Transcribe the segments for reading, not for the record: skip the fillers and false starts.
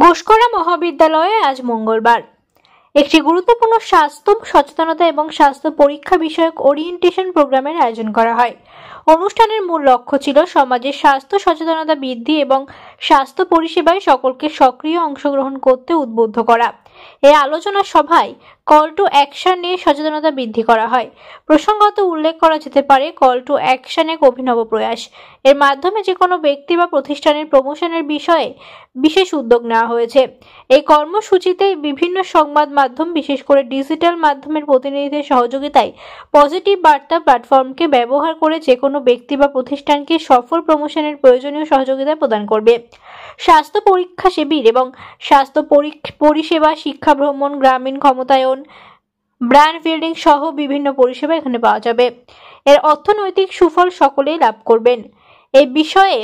ঘুষকরা মহাবিদ্যালয়ে আজ মঙ্গলবার একটি গুরুত্বপূর্ণ স্বাস্থ্য সচেতনতা এবং স্বাস্থ্য পরীক্ষা বিষয়ক ওরিয়েন্টেশন প্রোগ্রামের আয়োজন করা হয়। অনুষ্ঠানের মূল লক্ষ্য ছিল সমাজের স্বাস্থ্য সচেতনতা বৃদ্ধি এবং স্বাস্থ্য পরিষেবায় সকলকে সক্রিয় অংশগ্রহণ করতে উদ্বুদ্ধ করা। এই আলোচনা সভায় কল টু অ্যাকশন নিয়ে সচেতনতা বৃদ্ধি করা হয়। প্রসঙ্গত উল্লেখ করা যেতে পারে, কল টু অ্যাকশন এক অভিনব প্রয়াস। এর মাধ্যমে যে কোনো ব্যক্তি বা প্রতিষ্ঠানের প্রমোশনের বিষয়ে বিশেষ উদ্যোগ নেওয়া হয়েছে। এই কর্মসূচিতে বিভিন্ন সংবাদ মাধ্যম, বিশেষ করে ডিজিটাল মাধ্যমের প্রতিনিধিদের সহযোগিতায় পজিটিভ বার্তা প্ল্যাটফর্মকে ব্যবহার করে যে কোনো ব্যক্তি বা প্রতিষ্ঠানকে সফল প্রমোশনের প্রয়োজনীয় সহযোগিতা প্রদান করবে। স্বাস্থ্য পরীক্ষা শিবির এবং স্বাস্থ্য পরিষেবা, শিক্ষা, ভ্রমণ, গ্রামীণ ক্ষমতায়ন, ব্র্যান্ড বিল্ডিং সহ বিভিন্ন পরিষেবা এখানে পাওয়া যাবে। এর অর্থনৈতিক সুফল সকলেই লাভ করবেন। এই বিষয়ে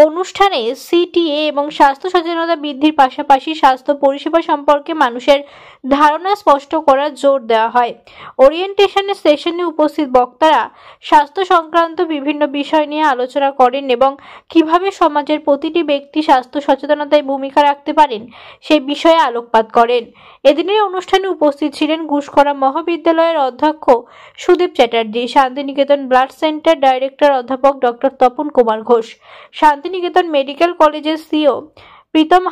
অনুষ্ঠানে সিটিএ এবং স্বাস্থ্য সচেতনতা বৃদ্ধির পাশাপাশি স্বাস্থ্য পরিষেবা সম্পর্কে মানুষের ধারণা স্পষ্ট করার জোর দেওয়া হয়। ওরিয়েন্টেশনের সেশনে উপস্থিত বক্তারা স্বাস্থ্য সংক্রান্ত বিভিন্ন বিষয় নিয়ে আলোচনা করেন এবং কিভাবে সমাজের প্রতিটি ব্যক্তি স্বাস্থ্য সচেতনতায় ভূমিকা রাখতে পারেন সেই বিষয়ে আলোকপাত করেন। এদিনের অনুষ্ঠানে উপস্থিত ছিলেন ঘুষকরা মহাবিদ্যালয়ের অধ্যক্ষ Sudip Chatterjee, Santiniketan blood centre director অধ্যাপক ডক্টর তপন কুমার ঘোষ, শান্তিনিকেতন মেডিকেল কলেজের সিও প্রীতম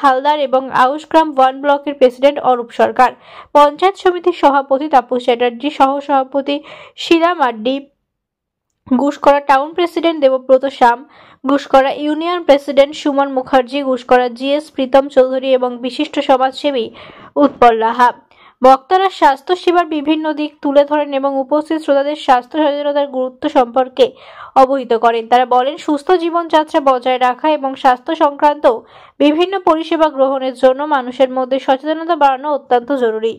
হালদার এবং আউশগ্রাম 1 ব্লকের প্রেসিডেন্ট অরূপ সরকার, পঞ্চায়েত সমিতির সভাপতি তাপস চ্যাটার্জি, সহ সভাপতি শিলা মাড্ডি, ঘুষকরা টাউন প্রেসিডেন্ট দেবব্রত শাম, ঘুষকরা union president Suman Mukherjee, ঘুষকরা GS Pritam Chowdhury এবং বিশিষ্ট সমাজসেবী উৎপল লাহা। বক্তারা স্বাস্থ্য সেবার বিভিন্ন দিক তুলে ধরেন এবং উপস্থিত শ্রোতাদের স্বাস্থ্য সচেতনতার গুরুত্ব সম্পর্কে অবহিত করেন। তারা বলেন, সুস্থ জীবনযাত্রা বজায় রাখা এবং স্বাস্থ্য সংক্রান্ত বিভিন্ন পরিষেবা গ্রহণের জন্য মানুষের মধ্যে সচেতনতা বাড়ানো অত্যন্ত জরুরি।